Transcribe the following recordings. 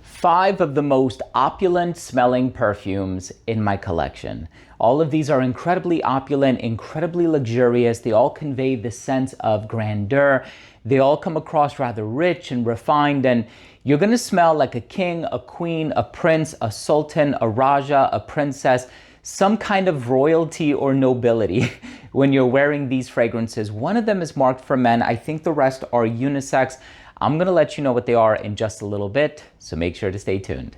5 of the most opulent smelling perfumes in my collection. All of these are incredibly opulent, incredibly luxurious. They all convey the sense of grandeur. They all come across rather rich and refined, and you're gonna smell like a king, a queen, a prince, a sultan, a raja, a princess, some kind of royalty or nobility when you're wearing these fragrances. One of them is marked for men. I think the rest are unisex. I'm gonna let you know what they are in just a little bit, so make sure to stay tuned.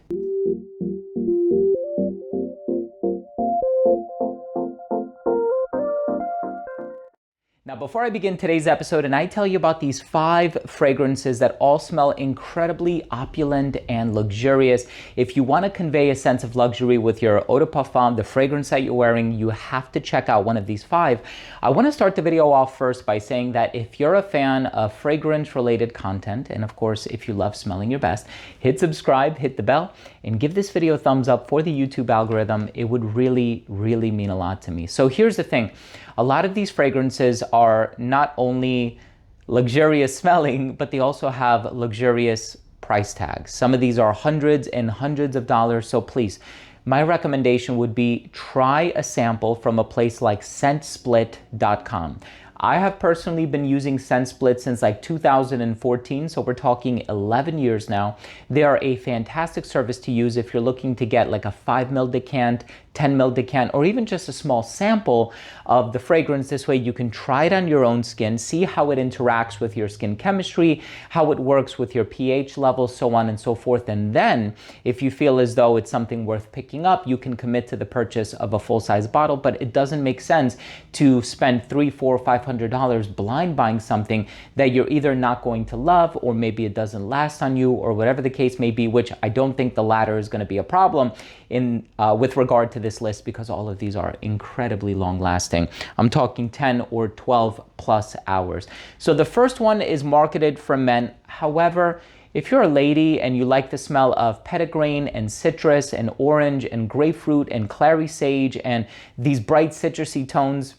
Now, before I begin today's episode and I tell you about these 5 fragrances that all smell incredibly opulent and luxurious, if you want to convey a sense of luxury with your eau de parfum, the fragrance that you're wearing, you have to check out one of these 5. I want to start the video off first by saying that if you're a fan of fragrance-related content, and of course, if you love smelling your best, hit subscribe, hit the bell, and give this video a thumbs up for the YouTube algorithm. It would really, really mean a lot to me. So here's the thing. A lot of these fragrances are not only luxurious smelling, but they also have luxurious price tags. Some of these are hundreds and hundreds of dollars. So please, my recommendation would be try a sample from a place like ScentSplit.com. I have personally been using ScentSplit since like 2014, so we're talking 11 years now. They are a fantastic service to use if you're looking to get like a 5 ml decant, 10 ml decant, or even just a small sample of the fragrance. This way you can try it on your own skin, see how it interacts with your skin chemistry, how it works with your pH level, so on and so forth. And then if you feel as though it's something worth picking up, you can commit to the purchase of a full-size bottle. But it doesn't make sense to spend $300, $400, $500 blind buying something that you're either not going to love, or maybe it doesn't last on you, or whatever the case may be, which I don't think the latter is going to be a problem in with regard to this list, because all of these are incredibly long lasting. I'm talking 10 or 12 plus hours. So the first one is marketed for men. However, if you're a lady and you like the smell of petitgrain and citrus and orange and grapefruit and clary sage and these bright citrusy tones,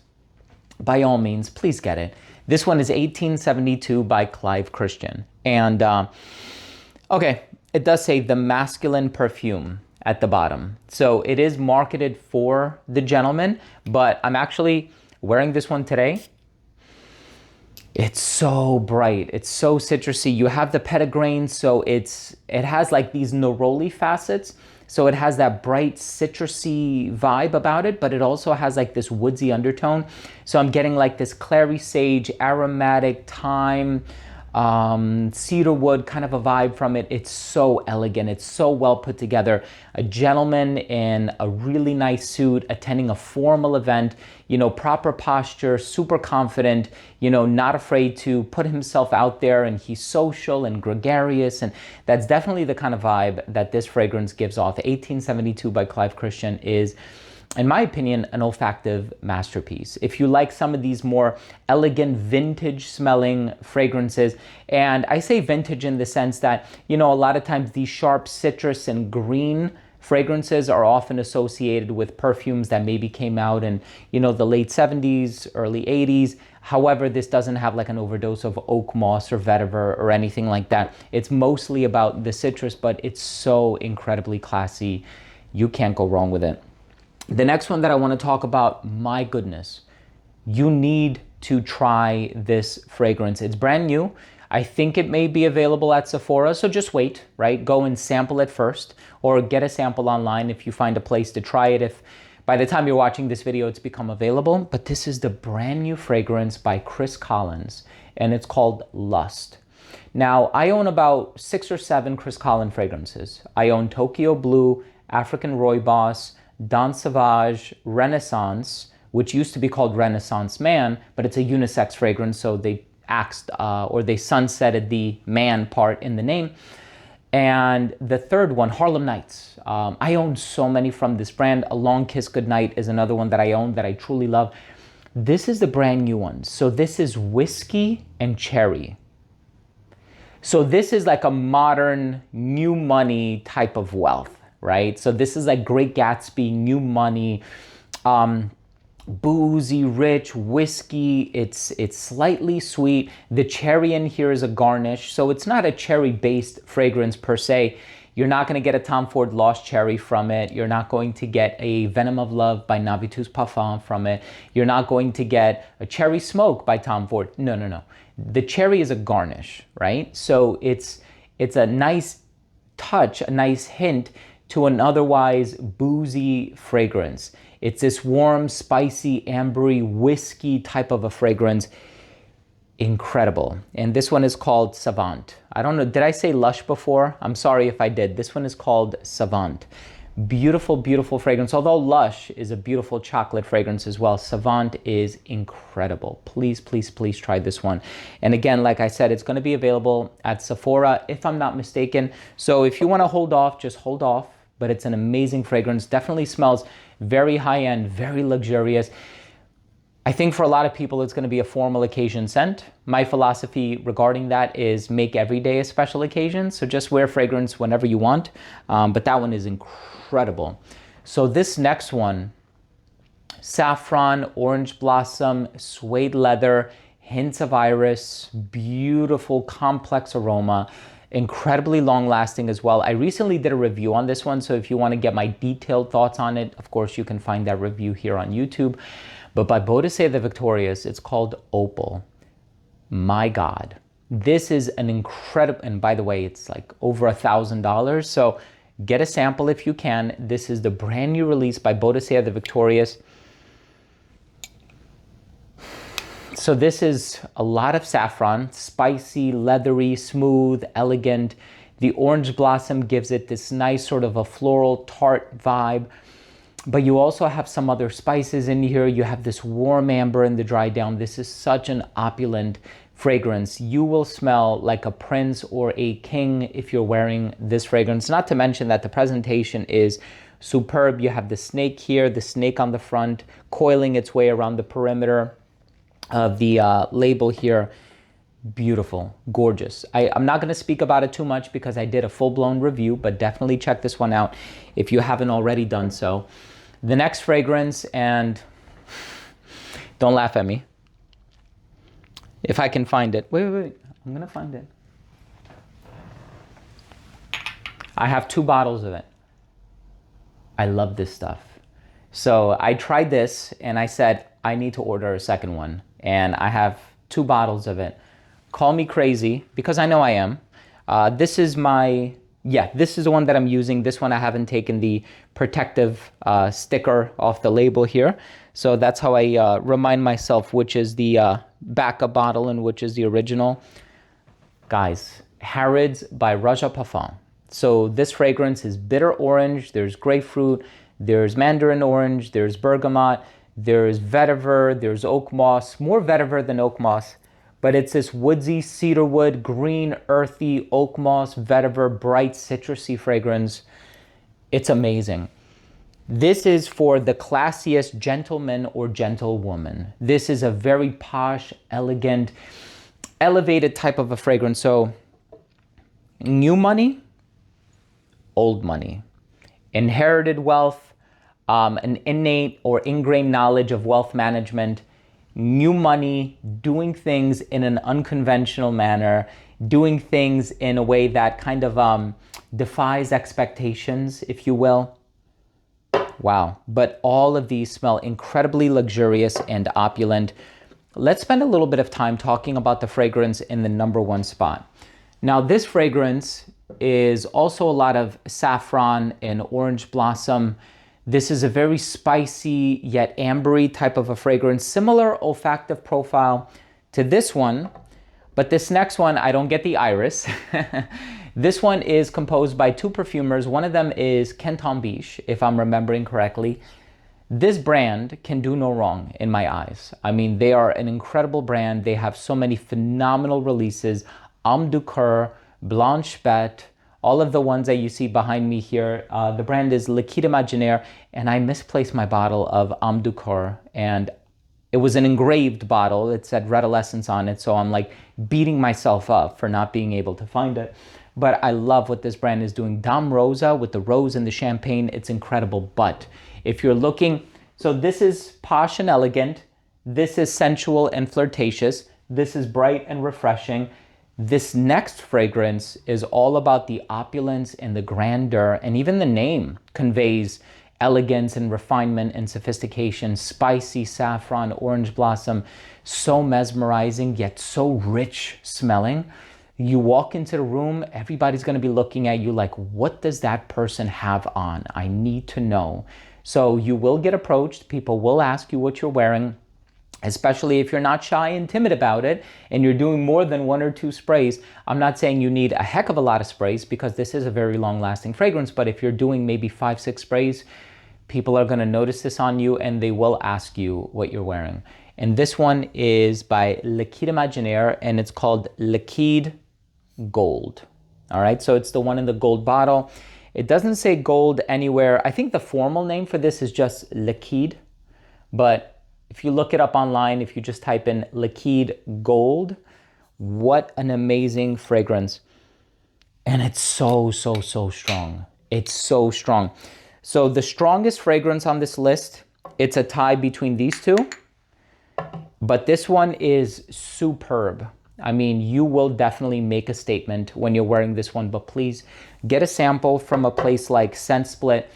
by all means, please get it. This one is 1872 by Clive Christian. And okay, it does say the masculine perfume at the bottom. So it is marketed for the gentleman, but I'm actually wearing this one today. It's so bright, it's so citrusy. You have the petitgrain, so it has like these neroli facets. So it has that bright citrusy vibe about it, but it also has like this woodsy undertone. So I'm getting like this clary sage, aromatic thyme, cedarwood kind of a vibe from it. It's so elegant. It's so well put together. A gentleman in a really nice suit attending a formal event, you know, proper posture, super confident, you know, not afraid to put himself out there, and he's social and gregarious. And that's definitely the kind of vibe that this fragrance gives off. 1872 by Clive Christian is, in my opinion, an olfactive masterpiece. If you like some of these more elegant vintage smelling fragrances, and I say vintage in the sense that, you know, a lot of times these sharp citrus and green fragrances are often associated with perfumes that maybe came out in, you know, the late 70s, early 80s. However, this doesn't have like an overdose of oak moss or vetiver or anything like that. It's mostly about the citrus, but it's so incredibly classy. You can't go wrong with it. The next one that I want to talk about, my goodness, you need to try this fragrance. It's brand new. I think it may be available at Sephora, so just wait, right? Go and sample it first, or get a sample online if you find a place to try it. If by the time you're watching this video, it's become available. But this is the brand new fragrance by Chris Collins, and it's called Lust. Now, I own about 6 or 7 Chris Collins fragrances. I own Tokyo Blue, African Rooibos, Don Sauvage, Renaissance, which used to be called Renaissance Man, but it's a unisex fragrance, so they axed or they sunsetted the man part in the name. And the third one, Harlem Nights. I own so many from this brand. A Long Kiss Goodnight is another one that I own that I truly love. This is the brand new one. So this is whiskey and cherry. So this is like a modern new money type of wealth, right? So this is like Great Gatsby, new money, boozy, rich whiskey. It's slightly sweet. The cherry in here is a garnish. So it's not a cherry-based fragrance per se. You're not going to get a Tom Ford Lost Cherry from it. You're not going to get a Venom of Love by Navitus Parfum from it. You're not going to get a Cherry Smoke by Tom Ford. No, no, no. The cherry is a garnish, right? So it's a nice touch, a nice hint to an otherwise boozy fragrance. It's this warm, spicy, ambery, whiskey type of a fragrance. Incredible. And this one is called Savant. I don't know, did I say Lush before? I'm sorry if I did. This one is called Savant. Beautiful, beautiful fragrance. Although Lush is a beautiful chocolate fragrance as well, Savant is incredible. Please, please, please try this one. And again, like I said, it's going to be available at Sephora, if I'm not mistaken. So if you want to hold off, just hold off. But it's an amazing fragrance. Definitely smells very high-end, very luxurious. I think for a lot of people, it's going to be a formal occasion scent. My philosophy regarding that is make every day a special occasion. So just wear fragrance whenever you want. But that one is incredible. So this next one, saffron, orange blossom, suede leather, hints of iris, beautiful complex aroma, incredibly long lasting as well. I recently did a review on this one. So if you want to get my detailed thoughts on it, of course, you can find that review here on YouTube. But by Bottega Victorious, it's called Opal. My God, this is an incredible, and by the way, it's like over $1,000. So get a sample if you can. This is the brand new release by Bottega Victorious. So this is a lot of saffron, spicy, leathery, smooth, elegant. The orange blossom gives it this nice sort of a floral tart vibe. But you also have some other spices in here. You have this warm amber in the dry down. This is such an opulent fragrance. You will smell like a prince or a king if you're wearing this fragrance. Not to mention that the presentation is superb. You have the snake here, the snake on the front, coiling its way around the perimeter of the label here. Beautiful, gorgeous. I'm not going to speak about it too much because I did a full-blown review, but definitely check this one out if you haven't already done so. The next fragrance, and don't laugh at me. If I can find it. Wait. I'm going to find it. I have 2 bottles of it. I love this stuff. So I tried this and I said, I need to order a second one. And I have 2 bottles of it. Call me crazy because I know I am. This is this is the one that I'm using. This one I haven't taken the protective sticker off the label here. So that's how I remind myself which is the backup bottle and which is the original. Guys, Harrods by Raja Parfum. So this fragrance is bitter orange. There's grapefruit. There's mandarin orange. There's bergamot. There's vetiver. There's oak moss. More vetiver than oak moss. But it's this woodsy cedarwood, green, earthy, oak moss, vetiver, bright, citrusy fragrance. It's amazing. This is for the classiest gentleman or gentlewoman. This is a very posh, elegant, elevated type of a fragrance. So new money, old money, inherited wealth, an innate or ingrained knowledge of wealth management, new money, doing things in an unconventional manner, doing things in a way that kind of defies expectations, if you will. Wow. But all of these smell incredibly luxurious and opulent. Let's spend a little bit of time talking about the fragrance in the #1 spot. Now, this fragrance is also a lot of saffron and orange blossom. This is a very spicy yet ambery type of a fragrance, similar olfactive profile to this one, but this next one, I don't get the iris. This one is composed by 2 perfumers. One of them is Canton Biche, if I'm remembering correctly. This brand can do no wrong in my eyes. I mean, they are an incredible brand. They have so many phenomenal releases. Homme du Coeur, Blanche Bête, all of the ones that you see behind me here. The brand is Liquide Imaginaire, and I misplaced my bottle of Homme du Coeur, and it was an engraved bottle. It said Redolessence on it, so I'm like beating myself up for not being able to find it. But I love what this brand is doing. Dame Rosa with the rose and the champagne, it's incredible. But if you're looking, so this is posh and elegant. This is sensual and flirtatious. This is bright and refreshing. This next fragrance is all about the opulence and the grandeur, and even the name conveys elegance and refinement and sophistication. Spicy saffron, orange blossom, so mesmerizing yet so rich smelling. You walk into the room, everybody's going to be looking at you like, what does that person have on? I need to know. So you will get approached. People will ask you what you're wearing, especially if you're not shy and timid about it and you're doing more than 1 or 2 sprays. I'm not saying you need a heck of a lot of sprays because this is a very long lasting fragrance, but if you're doing maybe 5, 6 sprays, people are going to notice this on you and they will ask you what you're wearing. And this one is by Liquide Imaginaire and it's called Liquide Gold. All right, so it's the one in the gold bottle. It doesn't say gold anywhere. I think the formal name for this is just Liquide, but if you look it up online, if you just type in Liquide Gold, what an amazing fragrance. And it's so strong. It's so strong. So the strongest fragrance on this list, it's a tie between these two, but this one is superb. I mean, you will definitely make a statement when you're wearing this one, but please get a sample from a place like Scent Split.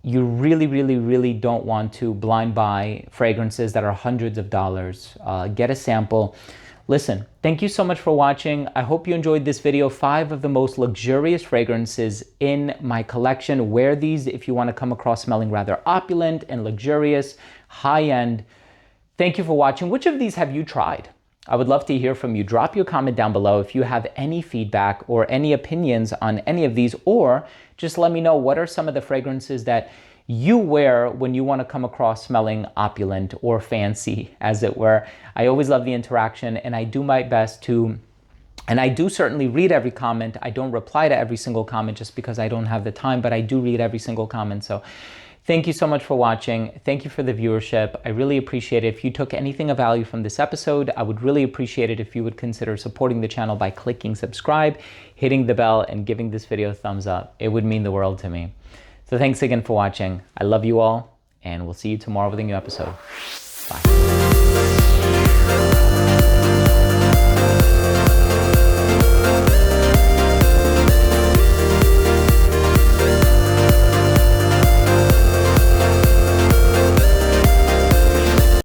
You really don't want to blind buy fragrances that are hundreds of dollars. Get a sample. Listen, thank you so much for watching. I hope you enjoyed this video. 5 of the most luxurious fragrances in my collection. Wear these if you want to come across smelling rather opulent and luxurious, high-end. Thank you for watching. Which of these have you tried? I would love to hear from you. Drop your comment down below if you have any feedback or any opinions on any of these, or just let me know what are some of the fragrances that you wear when you want to come across smelling opulent or fancy, as it were. I always love the interaction and I do my best to, and I do certainly read every comment. I don't reply to every single comment just because I don't have the time, but I do read every single comment. So thank you so much for watching. Thank you for the viewership. I really appreciate it. If you took anything of value from this episode, I would really appreciate it if you would consider supporting the channel by clicking subscribe, hitting the bell, and giving this video a thumbs up. It would mean the world to me. So thanks again for watching. I love you all, and we'll see you tomorrow with a new episode. Bye.